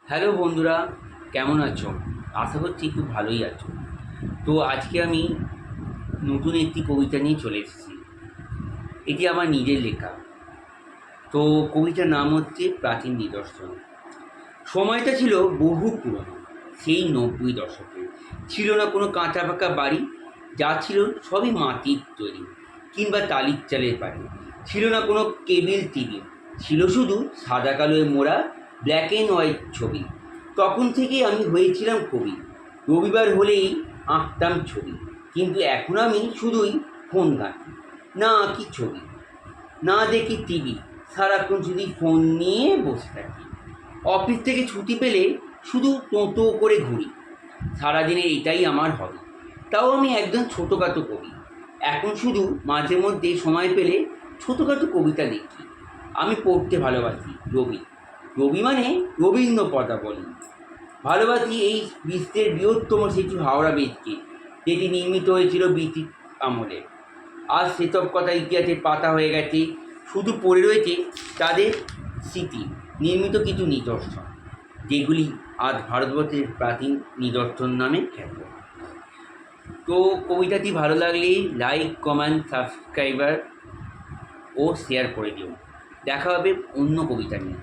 Hello বন্ধুরা, কেমন আছো? আশা করছি খুব ভালোই আছো। তো আজকে আমি নতুন একটি কবিতা নিয়ে চলে এসেছি। এটি আমার নিজের লেখা। তো কবিতার নাম হচ্ছে প্রাচীন নিদর্শন। সময়টা ছিল বহু পুরনো, সেই 90 দশকে। ছিল না কোনো কাঁচা পাকা বাড়ি, যা ছিল সবই মাটির তৈরি কিংবা টালির চালের বাড়ি। ছিল না কোনো কেবিল টিভি, ছিল শুধু সাদা কালোয় মোড়া ব্ল্যাক অ্যান্ড হোয়াইট ছবি। তখন থেকেই আমি হয়েছিলাম কবি। রবিবার হলেই আঁকতাম ছবি, কিন্তু এখন আমি শুধুই ফোন ঘাঁটি, না আঁকি ছবি, না দেখি টিভি, সারাক্ষণ শুধু ফোন নিয়ে বসে থাকি। অফিস থেকে ছুটি পেলে শুধু টোটো করে ঘুরি। সারাদিনে এটাই আমার হবি। তাও আমি একজন ছোটোখাটো কবি। এখন শুধু মাঝে মধ্যে সময় পেলে ছোটোখাটো কবিতা লিখি। আমি পড়তে ভালোবাসি রবি। রবি মানে রবীন্দ্র পদাবলী। ভালোবাসি এই বিশ্বের বৃহত্তম সেতু হাওড়া ব্রিজকে, যেটি নির্মিত হয়েছিল ব্রিটিশ আমলে। আজ সেসব কথা ইতিহাসের পাতা হয়ে গেছে, শুধু পড়ে রয়েছে তাদের স্মৃতি নির্মিত কিছু নিদর্শন, যেগুলি আজ ভারতবর্ষের প্রাচীন নিদর্শন নামে খ্যাত। তো কবিতাটি ভালো লাগলে লাইক, কমেন্ট, সাবস্ক্রাইবার ও শেয়ার করে দিও। দেখা হবে অন্য কবিতা নিয়ে।